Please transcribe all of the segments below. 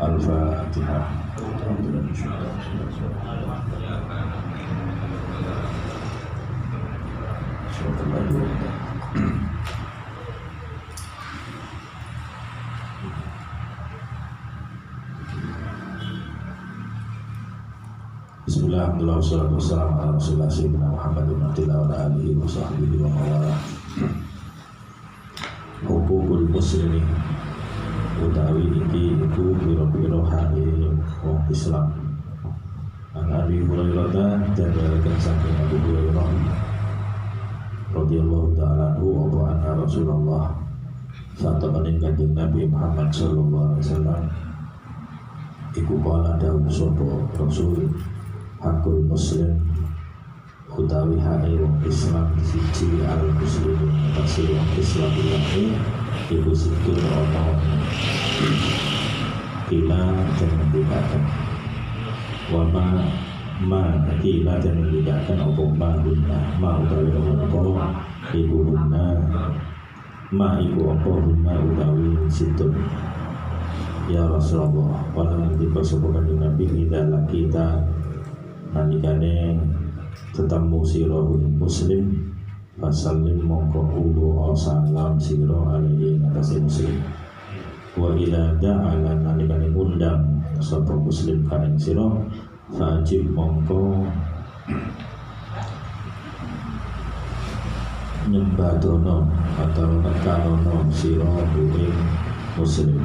Al-Fatihah. Bismillah, alhamdulillah, wassalatu wassalamu ala rasulillah sayyidina Muhammad wa ala alihi wa sahbihi wa mawala. Hukukul muslimin utawi iki iku pira-pira hake wong Islam. An Abi Hurairah dari saking Abu Hurairah radhiyallahu ta'ala anhu wa anna Rasulullah satamane kanjeng Nabi Muhammad sallallahu alaihi wasallam iku kala dawuh sapa Rasul hakul muslim utawi hake wong Islam siji al muslimin pasti wong Islam iki iku situ ana kila dan membedakan wama kila dan membedakan apa ma utawi apa iku guna iku apa guna utawi situ. Ya Rasulullah wala nanti pasokan di Nabi idalah kita nalikane tetamu siro muslim fasalim mongko ulu salam siro alaihi atas muslim wa ila da'ala nalikane undang sapa muslim kaing siro fajib mongko nyembadono atau nekanono siro ing muslim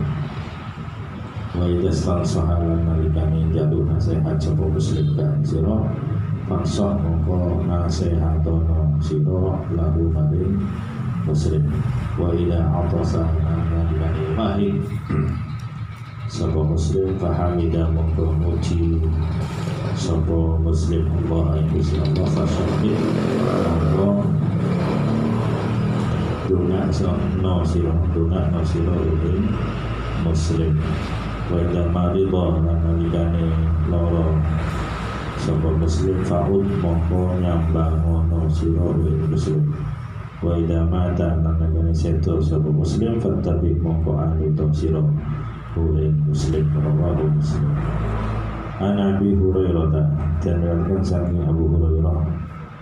wa ida sahalan nalikane jalu nasihat sapa muslim kaing siro faksa mongko nasihatono siro lahu maring muslim wa ila atasa nalikane mahi sapa muslim fahamida mongko muji sapa muslim Allah Gusti Allah fasyahid mongko duna no siro ing muslim wa ila marido nalikane loro sapa muslim fa'ud mongko nyambang ono sira ing muslim wa idza mata nangane seto sapa muslim fattabi mongko anut sira ing muslim rawahu muslim. An Abi Hurairah dan riwayatkan saking Abu Hurairah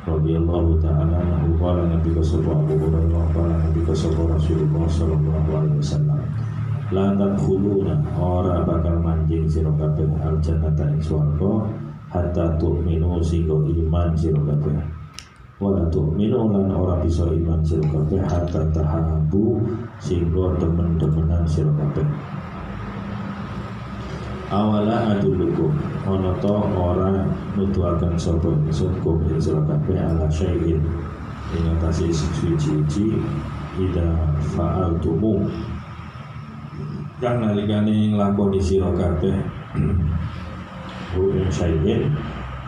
radhiyallahu ta'ala anhu qala nabi sapa Abu Hurairah qala nabi sapa Rasulullah sallallahu alaihi wasallam la tadkhuluna ora bakal manjing sira kabeh al jannata ing swarga hatta tu'minu sehingga iman sira kabeh wala tu'minu lan ora bisa iman sira kabeh hatta tahabu sehingga demen-demenan sira kabeh. Awala adulukum ana ta ora nuduhaken sapa ingsun kum ing sira kabeh ala syai'in ing atase suci-suci ida fa'altumu kang nalikane nglakoni sira kabeh Uin syai'in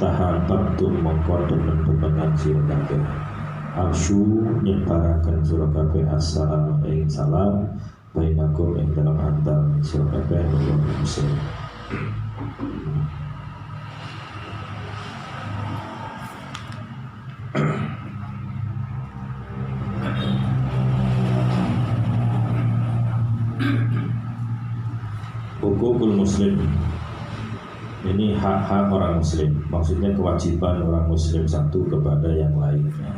tahabat tu mongkot demen-demenan sira kabeh arsyu nyebaraken sira kabeh assalamu alaikum salam bainakum ing dalam antar sira kabeh muslim. Hukukul muslim ini hak-hak orang muslim, maksudnya kewajiban orang muslim satu kepada yang lainnya.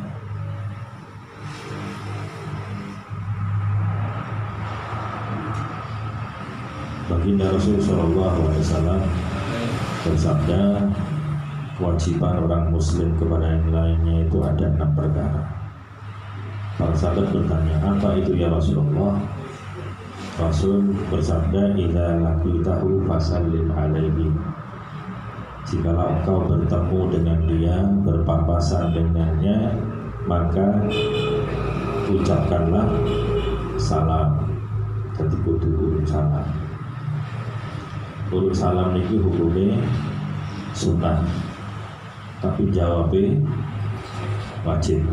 Baginda Rasul sallallahu alaihi wasallam bersabda, kewajiban orang muslim kepada yang lainnya itu ada 6 perkara. Para sahabat bertanya, apa itu ya Rasulullah? Rasul bersabda, idza laqitahu fasallim alaihi. Jikalau engkau bertemu dengan dia, berpapasan dengannya, maka ucapkanlah salam. Jadi kudu urut salam. Urut salam ini hukumnya sunnah, tapi jawabnya wajib.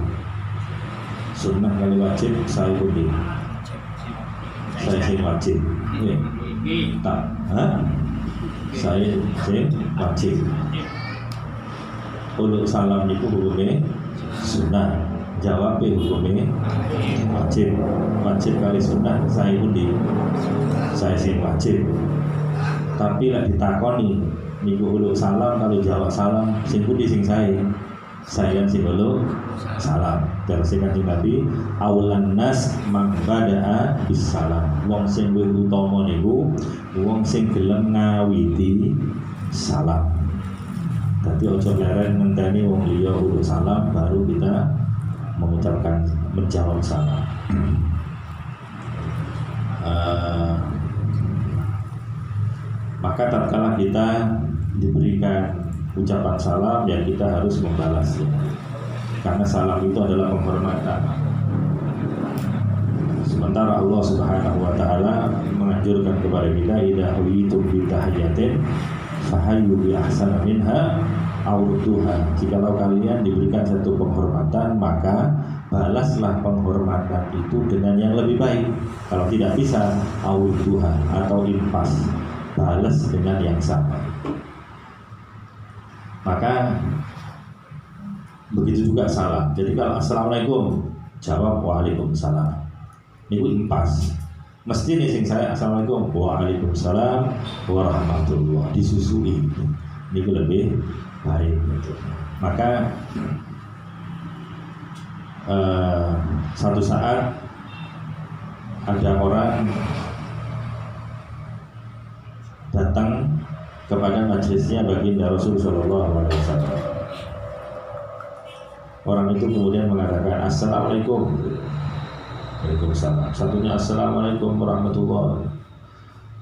Sunnah kali wajib saya undi. Saya sing wajib. Tak, saya sing wajib. Urut salam itu hukumnya sunnah, jawabnya hukumnya wajib. Wajib kali sunnah saya undi. Saya sing wajib. Tapi lek ditakoni niku uluk salam, kalau jawab salam sing pundi sing saya sing uluk salam. Terus Kanjeng Nabi aulan nas man bada'a bis salam. Wong sing luwih utama niku wong sing gelem ngawiti salam. Dadi aja leren ngenteni wong liya uluk salam baru kita menjawab salam. Maka tatkala kita diberikan ucapan salam, ya kita harus membalasnya. Karena salam itu adalah penghormatan. Sementara Allah Subhanahu wa taala menganjurkan kepada kita idza huyitum bi tahiyatin fahayyu bi ahsana minha aw rudduha. Jikalau kalian diberikan satu penghormatan, maka balaslah penghormatan itu dengan yang lebih baik. Kalau tidak bisa, aw rudduha atau impas, balas dengan yang sama. Maka begitu juga salam. Jadi kalau assalamualaikum, jawab waalaikumsalam. Niku impas. Mesti nih sing saya assalamualaikum, waalaikumsalam warahmatullah, disusui. Niku lebih baik. Maka satu saat ada orang datang kepada majelisnya baginda Rasul Shallallahu Alaihi Wasallam. Orang itu kemudian mengatakan assalamualaikum. Waalaikumsalam. Satunya assalamualaikum warahmatullahi.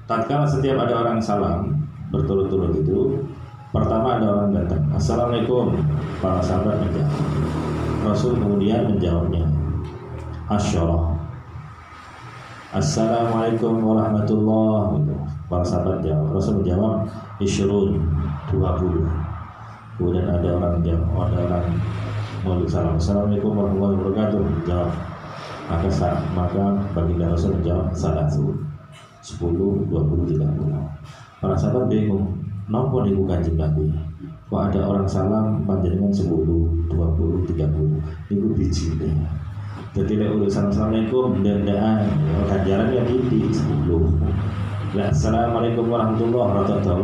Tatkala setiap ada orang salam berturut-turut itu, pertama ada orang datang assalamualaikum, para sahabat menjawab. Rasul kemudian menjawabnya asyarah. Assalamualaikum warahmatullahi wabarakatuh. Para sahabat jawab. Rasul menjawab isyrun, 20. Kemudian ada orang jawab, ada orang mau salam assalamualaikum warahmatullahi wabarakatuh, jawab. Maka baginda Rasul menjawab 1, 10, 20, 30. Para sahabat bingung, napa niku Kanjeng Nabi? Kok ada orang salam panjenengan 10, 20, 30. Niku bijine. Jadi lek urusan assalamualaikum ndandaan ganjaran ya di 10. La assalamualaikum warahmatullahi wabarakatuh.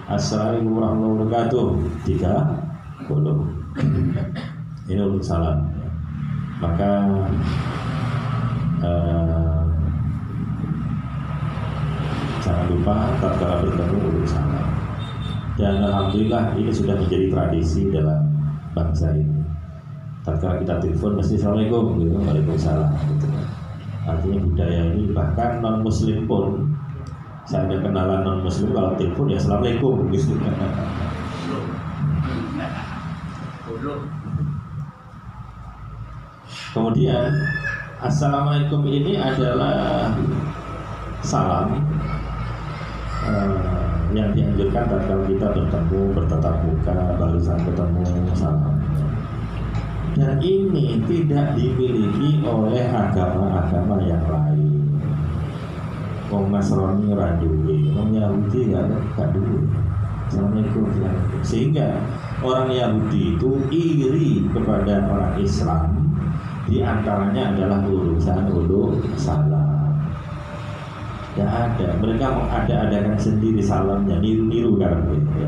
Assalamualaikum warahmatullahi wabarakatuh. 30. Ini untuk salam. Maka jangan lupa tatkala bertemu untuk salam. Dan alhamdulillah ini sudah menjadi tradisi dalam bangsa ini. Tatkala kita telepon mesti assalamualaikum, gitu, waalaikumsalam. Gitu. Artinya budaya ini bahkan non muslim pun, saya ada kenalan non muslim kalau telepon ya assalamualaikum, gitu. Kemudian assalamualaikum ini adalah salam yang dianjurkan tatkala kita bertemu, bertatap muka, barusan ketemu salam. Dan ini tidak dimiliki oleh agama-agama yang lain. Wong Nasrani ora duwe, wong Yahudi gak duwe. Assalamualaikum. Sehingga orang Yahudi itu iri kepada orang Islam. Di antaranya adalah urusan uluk salam. Tidak ada. Mereka mengada-adakan sendiri salamnya, niru-niru kan gitu ya.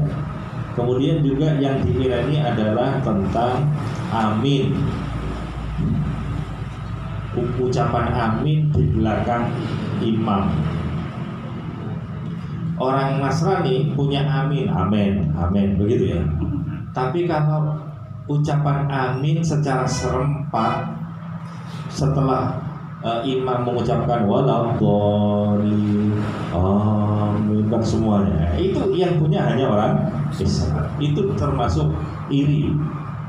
Kemudian juga yang diirani adalah tentang amin. Ucapan amin di belakang imam. Orang Nasrani punya amin, amin, amin, begitu ya. Tapi kalau ucapan amin secara serempak setelah imam mengucapkan waladhdallin, amin, kan semuanya. Itu yang punya hanya orang Islam. Itu termasuk iri.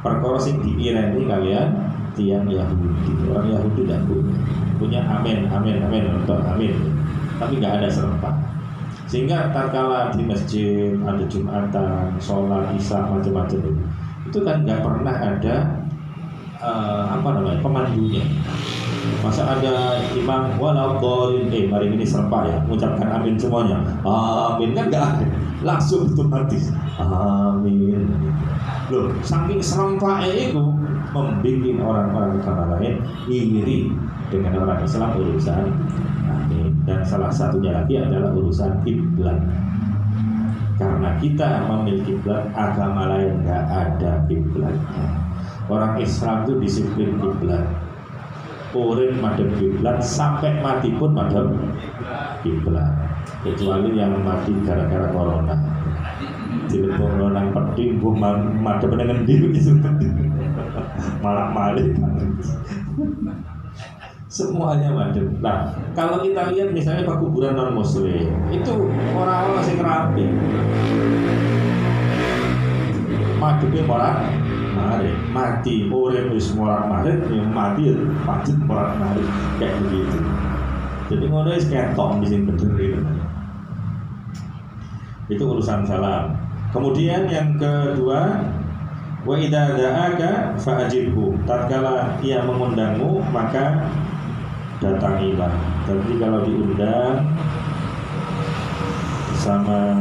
Perkara sing diireni kalian tiang Yahudi. Orang Yahudi tidak punya amin, amin, amin, untuk amin. Tapi nggak ada serempak. Sehingga tatkala di masjid ada Jumatan, sholat isya macam-macam itu kan nggak pernah ada pemandunya. Masa ada imam waladhdallin, mari ini serempak ya, mengucapkan amin semuanya. Amin kan nggak ada, langsung otomatis amin. Loh, saking serempaknya itu membuat orang-orang agama lain iri dengan orang Islam urusan amin. dan salah satunya lagi adalah urusan kiblat. Karena kita memiliki kiblat, agama lain nggak ada kiblatnya. Orang Islam itu disiplin kiblat, urip madhep kiblat, sampai mati pun madhep kiblat, kecuali yang mati gara-gara corona. Dilebok nang peti mbuh madhep nang endi itu malah-malih. Semuanya madhep. Nah, kalau kita lihat misalnya kuburan non muslim, itu orang-orang masih kerapi. Madhepnya morat marit, mati urip wis morat marit, yang mati pacet morat marit kayak begitu. Jadi ngono wis ketok di sini bener itu. Itu urusan salam. Kemudian yang kedua, wa idza da'aka fa'ajibhu. Tatkala ia mengundangmu, maka datangilah. Tapi kalau diundang sama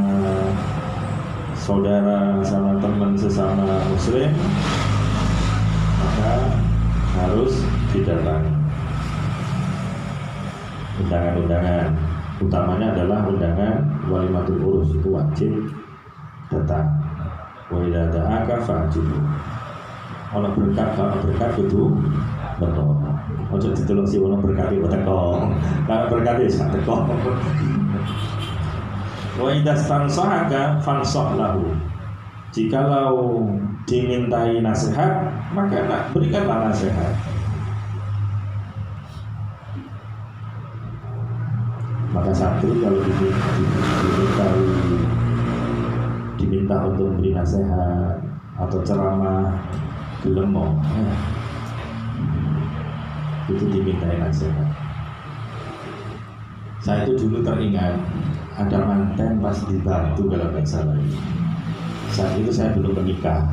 saudara, sama teman sesama muslim, maka harus didatangi. Undangan-undangan, utamanya adalah undangan walimatul urus, itu wajib datang. Wa idza da'aka fa'ajibhu. Ono berkat, kalau berkat itu betul. Ojo ditolong si ono berkat itu teko. Kalau berkat itu sak teko. Wa idza stansahaka fansah lahu. Jikalau dimintai nasihat, maka berikanlah nasihat. Maka santri kalau diminta untuk memberi nasihat atau ceramah, gelem itu dimintai nasihat. Saya itu dulu teringat ada manten pas di Batu kalau nggak salah. Saat itu saya belum menikah,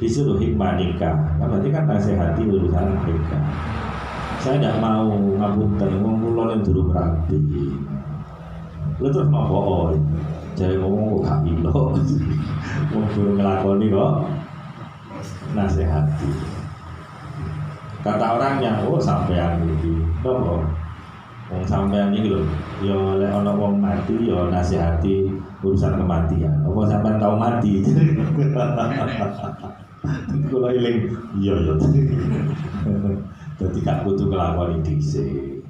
disuruh hikmah nikah. Nah, berarti kan nasihati urusan nikah. Saya tidak mau ngapunten, wong kula ning durung rapi. Lha terus nopo? Jare ngomong kok gak ilo. Wong durung nglakoni kok nasihati. Kata orangnya, oh sampean iki. Nopo? Wong sampean iki lho, ya lek ana wong mati ya nasihati urusan kematian. Apa sampean tau mati? Kula eling, iya ya. Jadi gak kudu nglakoni dhisik.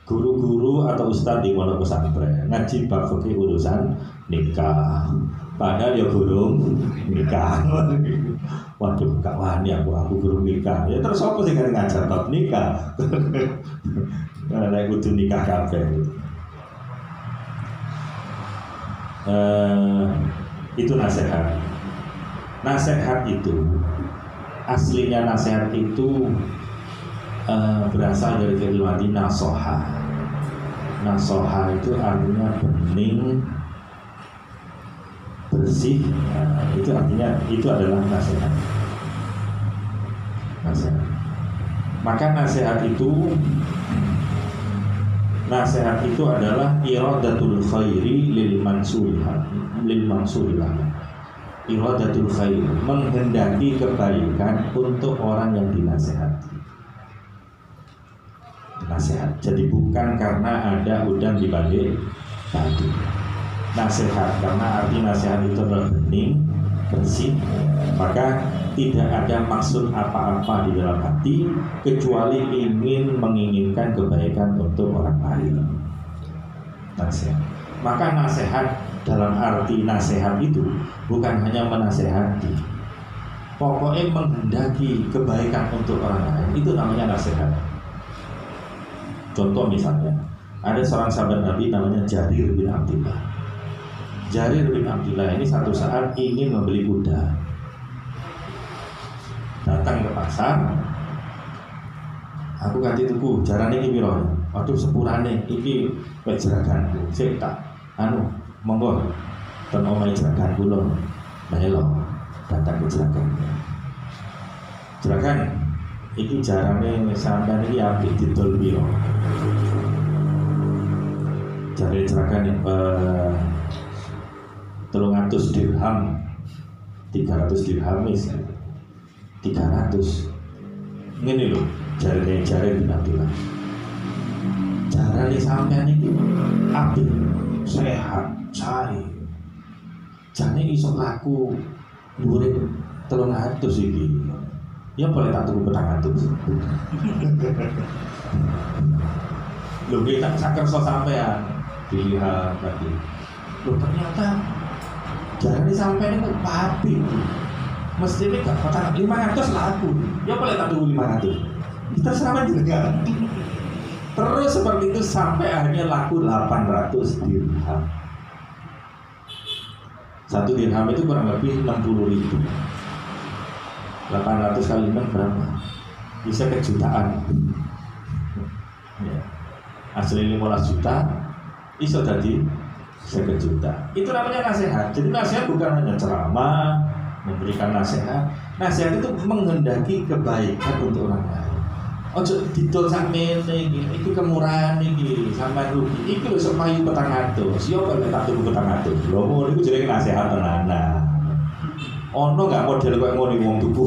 Guru-guru atau ustadz di pondok pesantren ngaji bab fikih urusan nikah. Padahal ya gurung nikah. Waduh, gak wani aku gurung nikah. Ya terus apa sih kan ngajar bab nikah? Karena kudu nikah kabeh. Itu nasihat. Nasihat itu aslinya nasihat itu berasal dari kalimat nasoha. Nasoha itu artinya bening, bersih. Itu artinya itu adalah nasihat. Nasihat. Maka nasihat itu adalah iradatul khairi lil mansulilah. Iradatul khairi, menghendaki kebaikan untuk orang yang dinasihati. Nasihat. Jadi bukan karena ada udang di balik batu. Nasihat karena arti nasihat itu adalah bening, bersih, maka tidak ada maksud apa-apa di dalam hati kecuali menginginkan kebaikan untuk orang lain. Nasihat. Maka nasihat dalam arti nasihat itu bukan hanya menasehati, pokoknya menghendaki kebaikan untuk orang lain, itu namanya nasihat. Contoh misalnya, ada seorang sahabat Nabi namanya Jarir bin Abdullah. Jarir bin Abdullah ini satu saat ingin membeli kuda. Datang ke pasar, aku ganti tuku, jarane iki piro? Waduh sepurane, iki wek jeraganku. Sik tak monggo ten omahe jeragan kula. Melo datang ke jeragan. Jeragan iki jarane sampean iki apik didol piro? Jare jeragan 300 dirham. 300 dirham wis 300. Ngene lho, jare bin Abdullah. Jarane sampean iki apik, sehat, sae. Jane iso laku dhuwure 300 iki. Ya boleh tak tuku 400. Lho kita sakerso sampean dilihat tadi. Lho ternyata jarane sampean itu apik. Mestinya gak patah 500 laku. Ya boleh tak tuku 500. Kita sama juga. Terus seperti itu sampai akhirnya laku 800 dirham. 1 dirham itu kurang lebih 60.000. 800 kali 6 berapa? Bisa ke jutaan. Ya. Asli 15 juta, iso tadi bisa ke juta. Itu namanya nasihat. Jadi nasihat bukan hanya ceramah, memberikan nasihat. Nasihat itu menghendaki kebaikan untuk orang lain. Ojo didol sakmene iki kemurahan iki sampean rugi. Iki lho sok payu 400. Yo kok tak tuku 400. Lho ngono iku jenenge nasihat tenanan. Ono gak model koyo ngono wong tuku.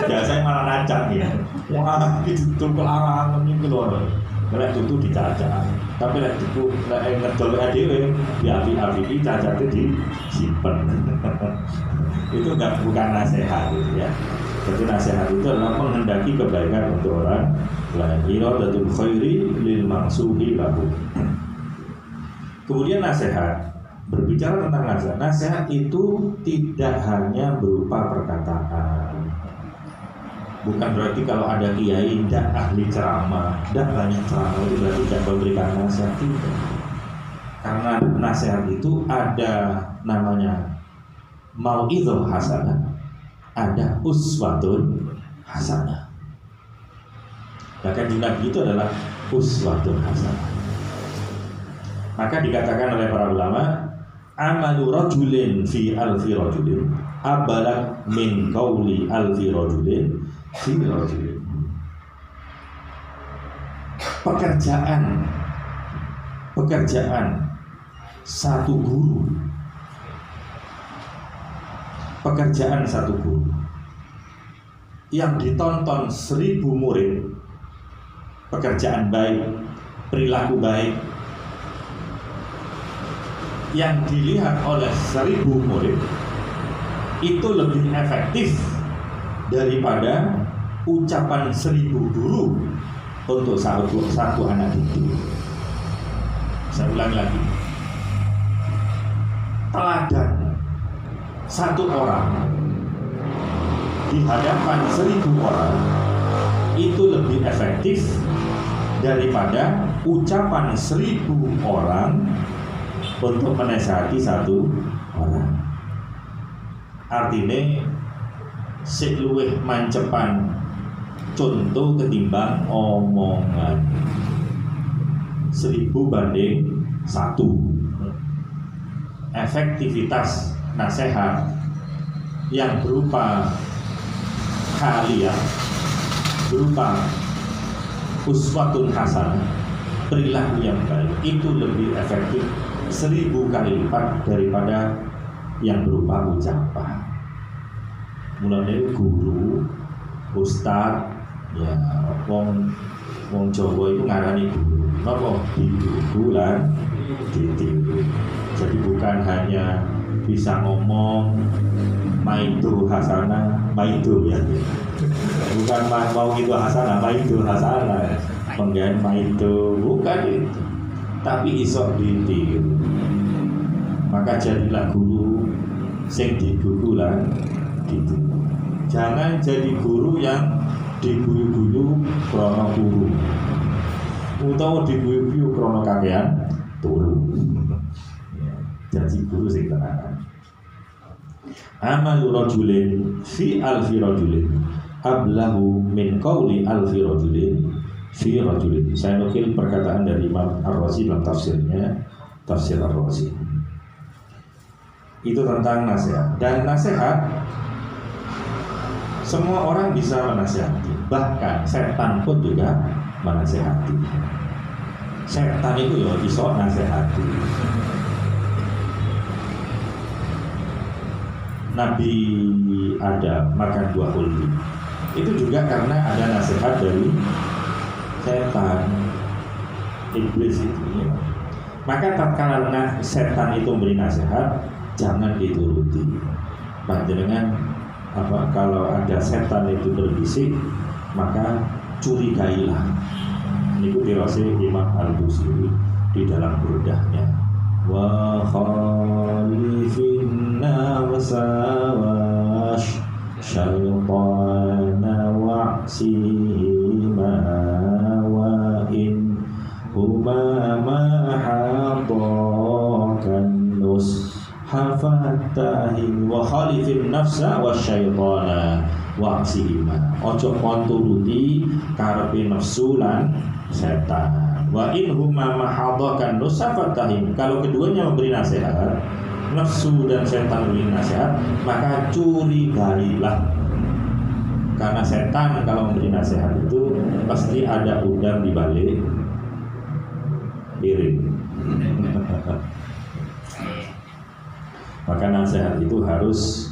Biasanya malah nacak ya. Wah, iki tuku larangan iki lho. Nek tutu dicacak. Tapi nek tuku nek ngedol dhewe diapi-api cacate disimpen. Itu bukan nasihat ya. Jadi nasihat itu adalah menghendaki kebaikan untuk orang lain. Iradatul khairi lil maqsuhi lahu. Kemudian nasihat, berbicara tentang nasihat. Nasihat itu tidak hanya berupa perkataan. Bukan berarti kalau ada kiai tidak ahli ceramah, tidak banyak ceramah itu berarti tidak memberikan nasihat, tidak. Karena nasihat itu ada namanya mau'izah hasanah, ada uswatun hasanah. Bahkan di Nabi itu adalah uswatun hasanah. Maka dikatakan oleh para ulama, amalu rajulin fi alfi rajulin abalak min qauli alfi rajulin fi rajulin. Pekerjaan satu guru, pekerjaan satu guru yang ditonton 1000 murid, pekerjaan baik, perilaku baik yang dilihat oleh 1000 murid itu lebih efektif daripada ucapan 1000 guru untuk satu anak didik. Saya ulangi lagi, teladan satu orang di hadapan 1000 orang itu lebih efektif daripada ucapan 1000 orang untuk menasihati satu orang. Artinya sik luwih mancepan contoh ketimbang omongan. 1000 banding 1. Efektivitas nasihat yang berupa kalian, berupa uswatun hasanah, perilaku yang baik, itu lebih efektif 1000 kali lipat daripada yang berupa ucapan. Mulanya guru, ustadz, ya wong Jawa itu ngarani guru. Napa ditiru lan ditiru. Jadi bukan hanya bisa ngomong maitu hasanah, maitu ya. Bukan mau itu hasanah, maitu hasanah. Penggawean maitu bukan itu. Tapi iso ditiru. Maka jadilah guru sing digugu lan ditiru. Jangan jadi guru yang diguyu-guyu krono guru, utawa diguyu-guyu krono kakean turu. Jadi guru sing tenanan. Amalu rajulin fi alfi rajulin ablahu min qauli alfi rajulin fi rajulin. Saya nukil perkataan dari Imam Ar-Razi dalam tafsirnya, Tafsir Ar-Razi. Itu tentang nasihat. Dan nasihat semua orang bisa menasihati, bahkan setan pun juga menasihati. Setan itu ya bisa nasihati. Nabi Adam makan buah kuldi, itu juga karena ada nasihat dari setan, iblis itu ya. Maka tatkala setan itu memberi nasihat, jangan dituruti. Panjenengan kalau ada setan itu berbisik, maka curigailah. Ini dirasa Imam Al-Busiri di dalam burdahnya. Wa khalifin nafsa wash syaitana wa'sima wa in huma mahadakan nus hafatahim wa khalifin nafsa wa syaitana wa'sima. Ojo kon turuti karepe nafsu lan setan. Wa in huma mahadakan nus hafatahim. Kalau keduanya memberi nasihat, nafsu dan setan memberi nasihat, maka curigailah. Karena setan kalau memberi nasihat itu pasti ada udang di balik piring. Maka nasihat itu harus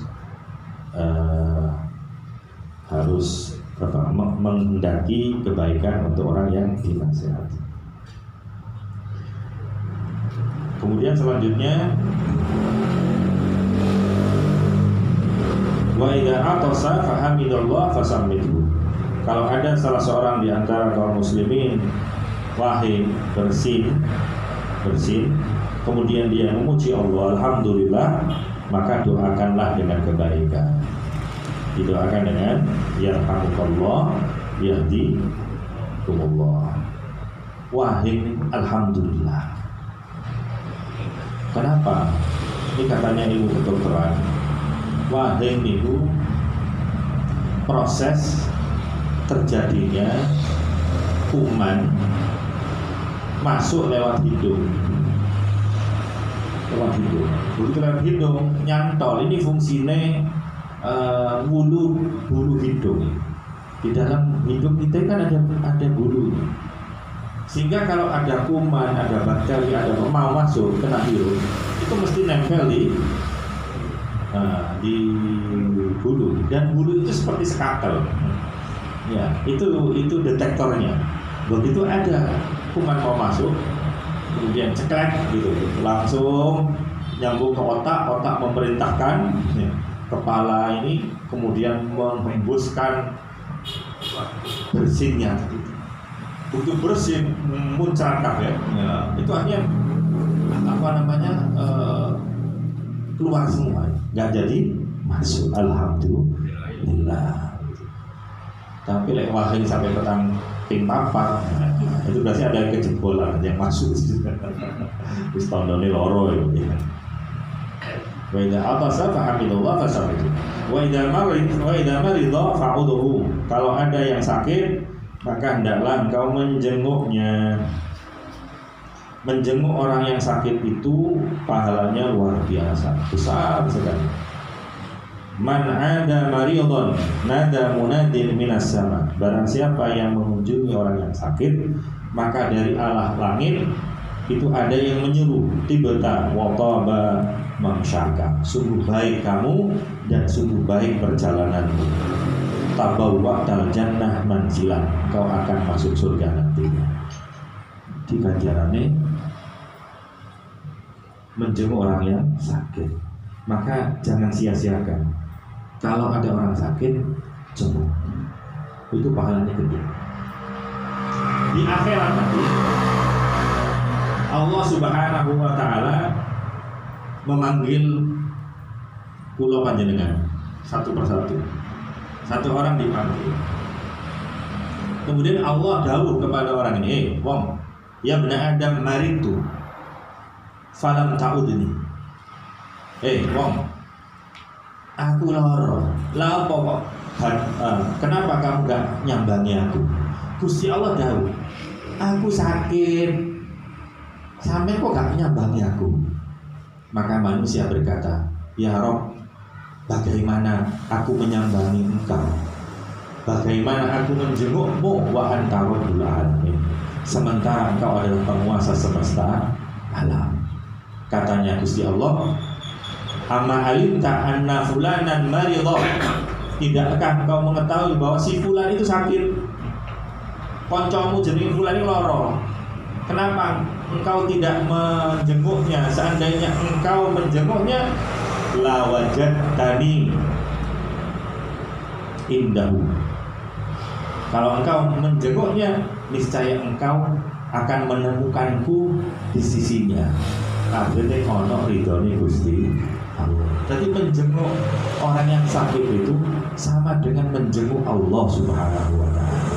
menghendaki kebaikan untuk orang yang dinasihati. Kemudian selanjutnya, wa idza atasa fahamidallah fasammidhu. Kalau ada salah seorang di antara kaum muslimin wahid bersin, kemudian dia memuji Allah, alhamdulillah, maka doakanlah dengan kebaikan. Didoakan dengan yarhamukallah, yahdikumullah. Wahid alhamdulillah. Kenapa? Ini katanya ilmu kedokteran. Wahing itu proses terjadinya kuman masuk lewat hidung. Begitu lewat hidung nyantol. Ini fungsinya bulu hidung. Di dalam hidung kita kan ada bulu. Sehingga kalau ada kuman, ada bakteri, ada mau masuk kena virus, itu mesti nempel di bulu, dan bulu itu seperti skakel. Ya, itu detektornya. Begitu ada kuman mau masuk, kemudian ceklek gitu, langsung nyambung ke otak memerintahkan ya, kepala ini kemudian menghembuskan bersinnya. Untuk bersin muncrakah ya, itu artinya keluar semua, nggak jadi masuk. Alhamdulillah. Tapi lek wahing sampai petang ping papat, itu berarti ada kejebolan yang masuk. Wis tandane loro ya. Wa idza atasa fahamidallah fasabbih. Wa idza marida fa'udhu. Kalau ada yang sakit, maka hendaklah engkau menjenguknya. Menjenguk orang yang sakit itu pahalanya luar biasa, besar sekali. Man ada maridon nada munadin minas sama. Barang siapa yang mengunjungi orang yang sakit, maka dari Allah langit itu ada yang menyuruh, tibata wa taba mamsyaka. Sungguh baik kamu dan sungguh baik perjalananmu. Tabawwa'tal jannah manzilan, kau akan masuk surga nantinya. Di ganjarannya menjenguk orang yang sakit. Maka jangan sia-siakan. Kalau ada orang sakit, jenguk. Itu pahalanya gede. Di akhirat nanti Allah Subhanahu wa ta'ala memanggil kula panjenengan satu persatu. Satu orang dipanggil. Kemudian Allah dawuh kepada orang ini, wong, ya bena Adam maritu falam ta'udni. Wong, aku loro. Lah apa kok? Kenapa kamu gak nyambangi aku? Gusti Allah dawuh, aku sakit. Sampai kok gak nyambangi aku? Maka manusia berkata, ya Rob, bagaimana aku menyambangi engkau? Bagaimana aku menjengukmu? Wa anta rabbul alamin. Sementara engkau adalah penguasa semesta alam. Katanya Gusti Allah, amma alimta anna fulanan maridha Tidakkah engkau mengetahui bahwa si fulan itu sakit? Koncomu jenenge fulan ini loro. Kenapa engkau tidak menjenguknya? Seandainya engkau menjenguknya, la wajadtani indahu. Kalau engkau menjenguknya, niscaya engkau akan menemukanku di sisinya. Artinya ono ridhone Gusti Allah. Jadi menjenguk orang yang sakit itu sama dengan menjenguk Allah Subhanahu wa ta'ala.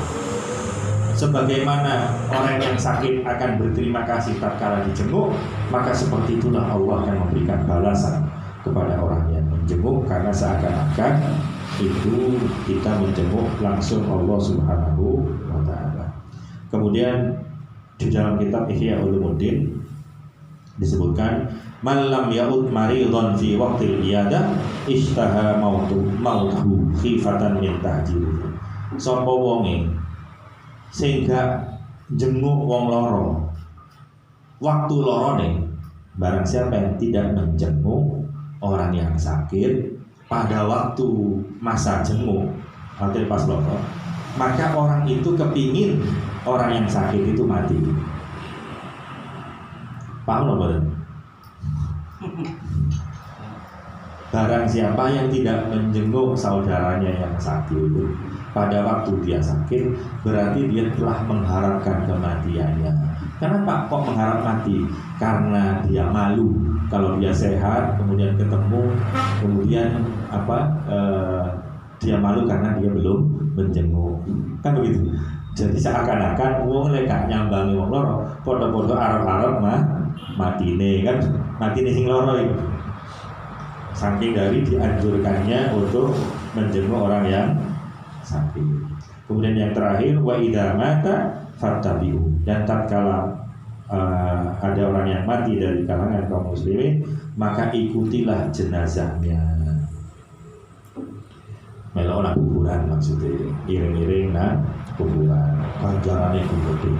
Sebagaimana orang yang sakit akan berterima kasih tatkala dijenguk, maka seperti itulah Allah akan memberikan balasan kepada orang yang menjenguk, karena seakan-akan itu kita menjenguk langsung Allah Subhanahu wa ta'ala. Kemudian di dalam kitab Ihya Ulumuddin disebutkan, man lam ya'ud maridhan fi waqtil iyadah ishtaha mautuhu khifatan min tahjirihi. Sapa wonge sehingga jenguk wong loro waktu lorone, barang siapa yang tidak menjenguk orang yang sakit pada waktu masa jenguk atau pas loro, maka orang itu kepingin orang yang sakit itu mati. Paham nggak? Barang siapa yang tidak menjenguk saudaranya yang sakit itu pada waktu dia sakit, berarti dia telah mengharapkan kematiannya. Kenapa kok mengharap mati? Karena dia malu kalau dia sehat, kemudian ketemu, kemudian dia malu karena dia belum menjenguk, kan begitu. Jadi seakan-akan wong lek gak nyambangi wong loro, padha-padha arep-arep matine, kan matine sing loro itu. Saking dari dianjurkannya untuk menjenguk orang yang sakit. Kemudian yang terakhir, wa idza mata fattabi'u. Dan tatkala ada orang yang mati dari kalangan kaum muslimin, maka ikutilah jenazahnya. Melok nang kuburan maksudnya, iring-iring nang kuburan. Ganjarane gede.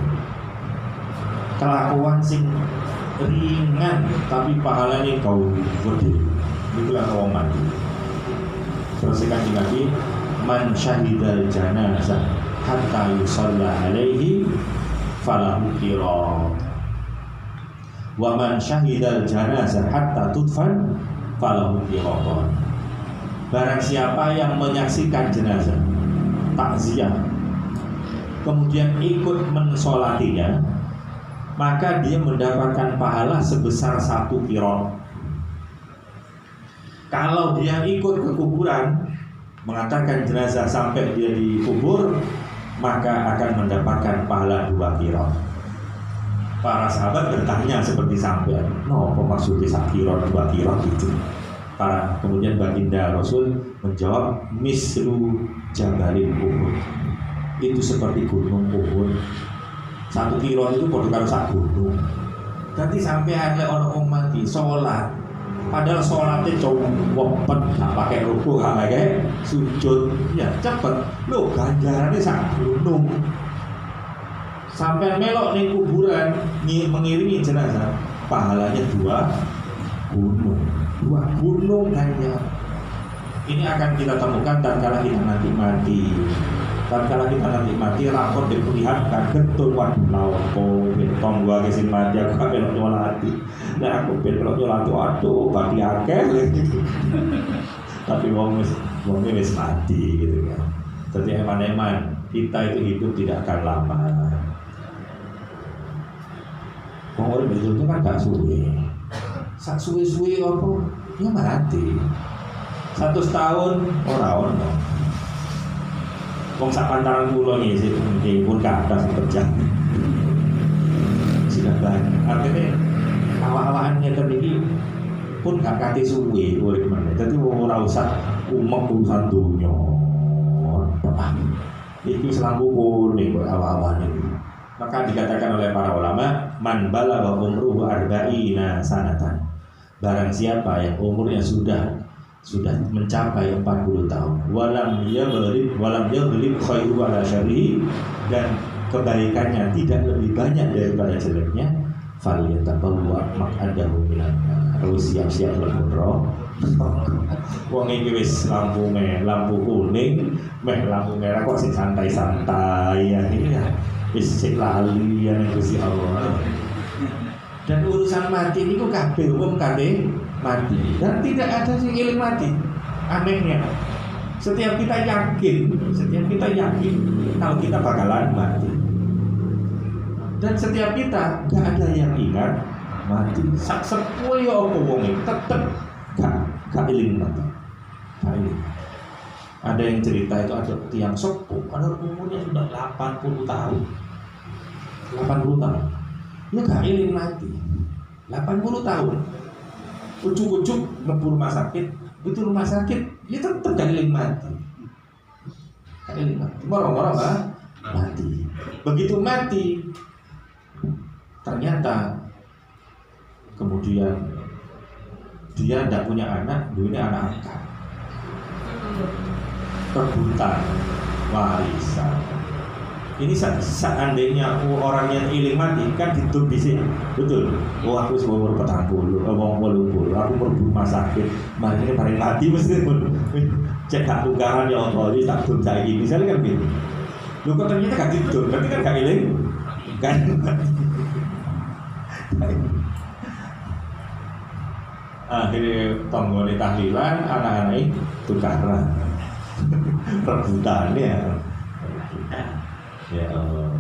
Kelakuan sing ringan tapi pahalanya kau gede. Itulah orang mati. Terus Kanjeng Nabi, man syahidal janazah hatta yusalla alaihi falahu qirat. Wa man syahidal janazah hatta tudfan falahu qirat. Barang siapa yang menyaksikan jenazah takziah kemudian ikut mensolatinya, maka dia mendapatkan pahala sebesar 1 qirat. Kalau dia ikut ke kuburan mengantarkan jenazah sampai dia dikubur, maka akan mendapatkan pahala 2 qirat. Para sahabat bertanya seperti sampean, no, apa maksudnya 1 qirat 2 qirat itu? Kemudian baginda Rasul menjawab, mislu jabalil Uhud. Itu seperti gunung Uhud. 1 qirat itu padha karo 1 gunung. Nanti sampean lek ana wong mati salat, padahal sholatnya cepet, nggak pakai ruku, nggak pakai sujud, ya cepet. Lo ganjarannya sak gunung. Sampai melok nih kuburan mengiringi jenazah, pahalanya 2 gunung ganjar. Ini akan kita temukan tatkala kita nanti mati. Tatkala kita nanti mati, rapor diperlihatkan betul waduh lawopo betong gua kesin mati aku kabeh nyolati. Nah aku belok nyolati waduh bagi akeh gitu. Tapi wong wis mati gitu kan. Jadi eman-eman kita itu hidup tidak akan lama. Wong urip itu kan gak suwe. Sak suwe-suwe apa ya mati. 100 tahun ora ono. Wong sak pantaran kula nggih sing pun kathah sing kerja. Sudah banyak. Artinya awak-awakan ngeten iki pun gak kate suwe urip meneh. Dadi wong ora usah umek urusan donya. Iki selambu kuning kok awak-awane. Maka dikatakan oleh para ulama, man balagha umruhu arba'ina sanatan. Barang siapa yang umurnya sudah mencapai 40 tahun, walam yaghlib khairu ala syarrihi, dan kebaikannya tidak lebih banyak daripada jeleknya, falyatabawwa maq'adahu minan nar. Harus siap-siap Wong iki wis lampu kuning, lampu merah kok sing santai-santai ya ini ya. Wis sik lali ya Gusti Allah. Dan urusan mati ini kok kabeh umum kabeh mati. Dan tidak ada sing eling mati. Anehnya. Setiap kita yakin kalau kita bakalan mati. Dan setiap kita gak ada yang ingat mati. Sak sepuh ya apa wong iki tetep gak eling mati. Ada yang cerita itu ada tiang sepuh, ada umurnya sudah 80 tahun. 80 tahun. Ya gak eling mati. 80 tahun. Ujuk-ujuk ngebur rumah sakit, itu rumah sakit, ya tetap gak eling mati. Gak eling mati. Moro-moro mati. Begitu mati, ternyata kemudian dia tidak punya anak, dia anak angkat. Rebutan warisan. Ini seandainya orang yang iling mati kan hidup di sini, betul. Oh aku umur 40, aku merebut rumah sakit, mari ini paling mati mesti pun. Cek gak tukaran ya Allah, ini tak dum saya ini, misalnya kan gitu. Lu kok ternyata gak tidur, berarti kan gak iling, kan mati. Akhirnya tonggone tahlilan, anak-anak tukaran, rebutannya. Ya Allah.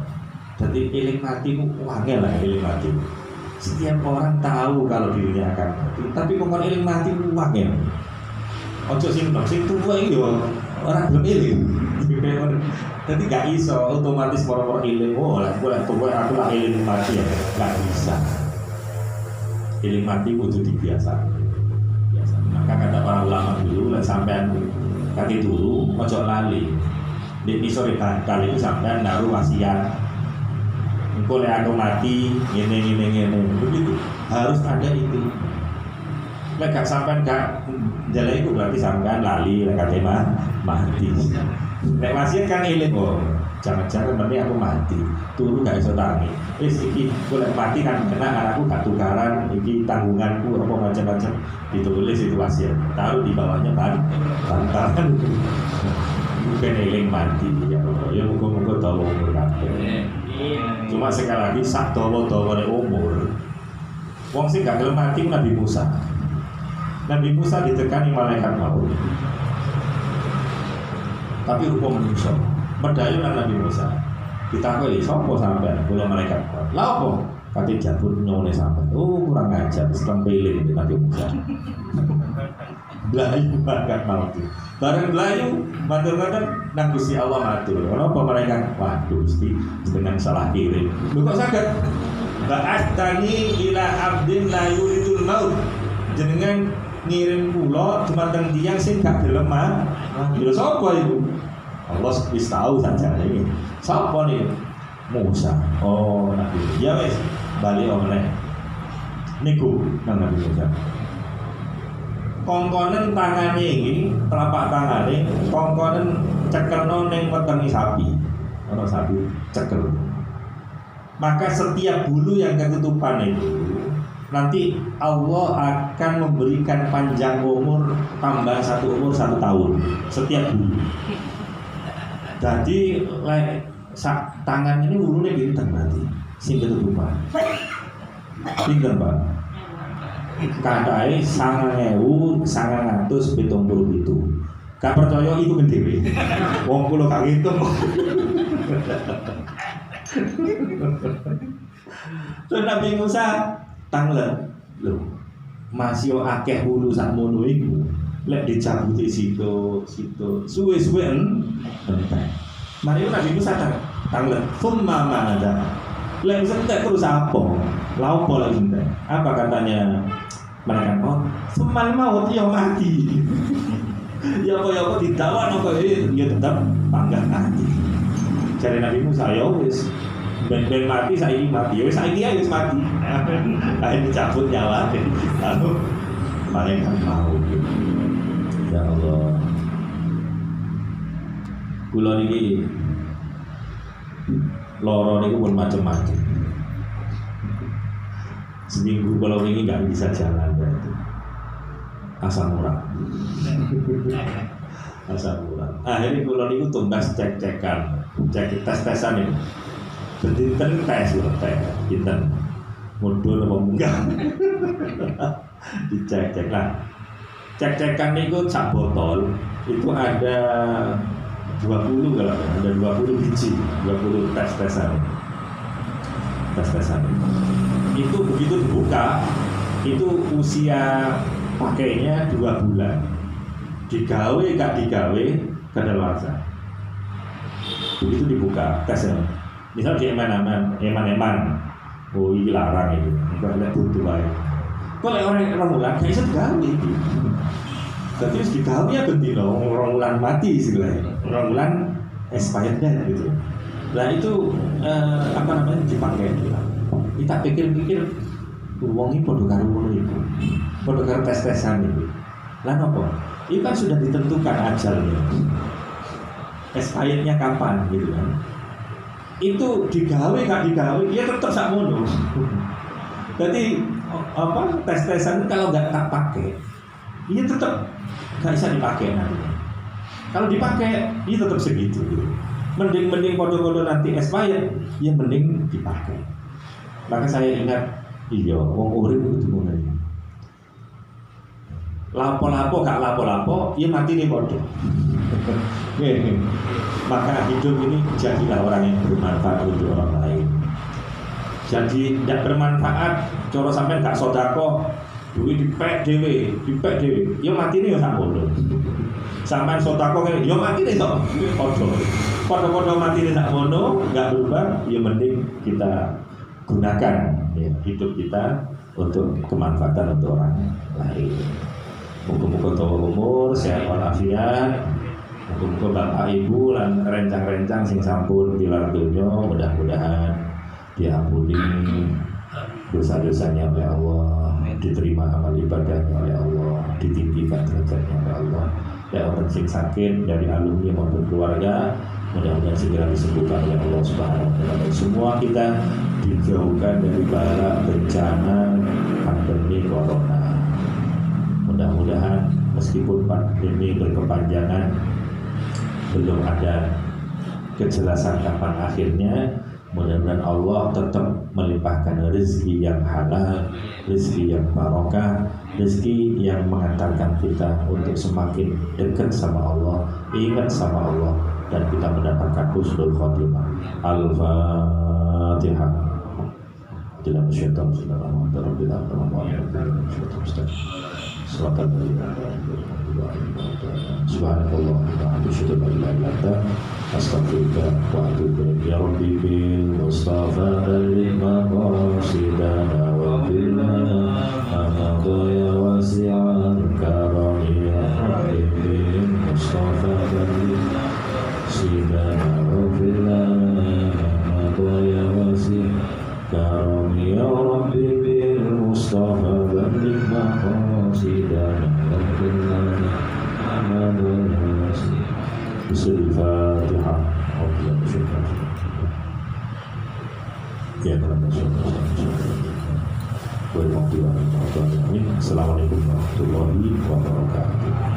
Jadi iling mati itu wangel lah iling mati. Setiap orang tahu kalau dirinya akan mati, tapi kok iling mati itu wangel. Ojo sing tua iki yo orang belum iling. Jadi gak iso otomatis moro-moro iling. Oh lah aku lah iling mati ya. Gak bisa. Iling mati kudu dibiasa. Maka kata para ulama dulu lah sampean kaki dulu ojo lali. Di sore kali itu sampai naruh wasiat. Engkau lihat aku mati, gini. Begitu harus ada itu. Lek sampai gak jalan itu berarti sampai lali, lek tema mati. Lek wasiat kan iling oh, jangan-jangan nanti aku mati, turu gak iso tangi. Iki aku lek mati kan kena anakku gak tukaran, iki tanggunganku apa macam-macam ditulis itu wasiat. Taruh di bawahnya bantalan. Bukan eling mati ya Allah. Ya muga-muga dawa umur kabeh. Cuma sekali lagi sak dawa-dawane umur. Wong sing gak gelem mati Nabi Musa. Nabi Musa ditekani malaikat maut. Tapi rupa manusia. Medhayu nang Nabi Musa. Ditakoki sapa sampean? Kula malaikat maut. Lah apa? Kate jabur nyone sampean. Oh kurang ajar sistem pilih Nabi Musa. Belayu malaikat maut. Bareng belayu, matur-matur nang Gusti Allah matur. Kenapa mereka? Waduh, Gusti dengan salah kirim. Lu kok saged? Ba'atsani ila abdin la yuridul maut. Jenengan ngirim kula dumateng tiyang sing gak gelem mati. Lha sapa iku? Allah wis tahu saja ini. Sapa nih? Musa. Oh, Nabi. Ya wis, bali omene. Niku nang Nabi Musa. Kongkonen tangannya ini, telapak tangannya, kongkonen cekelno neng wetengi sapi, kalau sapi cekel. Maka setiap bulu yang ketutupan itu, nanti Allah akan memberikan panjang umur, tambah 1 umur 1 tahun, setiap bulu. Jadi, tangan ini bulunya bintang nanti, sing ketutupan. Pinter Pak. Katai 9.977. Gak percaya itu kan dhewe. Wong kula gak ngitung. Terus Nabi Musa tanglet. Lho, masih akeh hulu sakmono iku. Lek dicabuti situ. Suwe-suwe entek. Mari Nabi Musa tanglet. Summa ma'ada. Lek entek terus apa? Lau pola entek. Apa katanya? Mereka semal maut ya mati. Ya apa didakwa apa ya tetap panggang mati. Cari Nabi Musa ya wis ben mati saiki mati. Ya wis saiki ya wis mati. Akhirnya dicabut nyawa. Lalu mereka mau. Ya Allah. Kula niki loro niku pun macam-macam. Seminggu kalau ini nggak bisa jalan berarti. asam urat. Asam urat. Akhirnya kula niku tumbas cek-cekan, cek tes-tesan niku. Benten tes lho teh, pinten. Modul apa munggah. Dicek-cek lah. Cek-cekan niku sak botol itu ada 20 kalau ada 20 biji, 20 tes-tesan. Tes-tesan. Itu begitu dibuka, itu usia pakainya 2 bulan. Digawe gak digawe kadaluarsa. Begitu dibuka tesnya. Misal di eman-eman. Oh ini larang itu. Enggak lihat butuh baik. Kalau orang bulan gak bisa digawe itu. Jadi harus digawe ya bendino orang bulan mati istilahnya. Orang bulan expired gitu. Nah itu dipakai gitu. Kita pikir-pikir uang ini podo karo ngono iku. Podo karo tes-tesan itu. Lah nopo? Itu kan sudah ditentukan ajalnya. Expirednya kapan gitu kan. Itu digawe gak digawe ya tetap sakmono. Jadi tes-tesan kalau nggak tak pakai, ini tetap nggak bisa dipakai nanti. Kalau dipakai, ini tetap segitu. Mending kode-kode nanti expired, ya mending dipakai. Maka saya ingat, iya, wong urip itu mulai. Lapo-lapo gak lapo-lapo, ya mati nih kode. Maka hidup ini jadilah orang yang bermanfaat untuk orang lain. Jadi tidak bermanfaat, coro sampai gak sodako, duit dipek dewe, ya mati nih ya sakmono. Sampai sodako kayak, ya mati nih sok, kodo mati nih sakmono, gak berubah, ya mending kita gunakan ya, hidup kita untuk kemanfaatan untuk orang lain. Muka-muka tua umur, sehat walafiat. Muka-muka bapak ibu lan rencang-rencang sing sampun tilar dunya, mudah-mudahan diampuni dosa-dosanya oleh Allah, diterima amal ibadahnya oleh Allah, ditinggikan derajatnya oleh Allah. Ya orang sing sakit dari alumni maupun keluarga, mudah-mudahan segera disembuhkan oleh Allah Subhanahu wa taala. Semua kita dijauhkan dari bala bencana pandemi corona. Mudah-mudahan meskipun pandemi berkepanjangan, belum ada kejelasan kapan akhirnya, mudah-mudahan Allah tetap melimpahkan rezeki yang halal, rezeki yang barokah, rezeki yang mengantarkan kita untuk semakin dekat sama Allah, ingat sama Allah, dan kita mendapatkan husnul khotimah. Al-Fatihah. Dalam syaitan sallallahu alaihi wasallam. Subhanallah wa bihamdihi astaghfiruka wa atubu ilaik. Ya Rabbi bil Mustafa balligh maqasidana wa bilana amadaya wasi'an karami. Ya Rabbi bil Mustafa balligh maqasidana wa bilana amadaya wasi'an karami. Ya Rabbi bil Mustafa balligh maqasidana wa bilana amadaya wasi'an. Al-Fatihah. Assalamualaikum warahmatullahi wabarakatuh.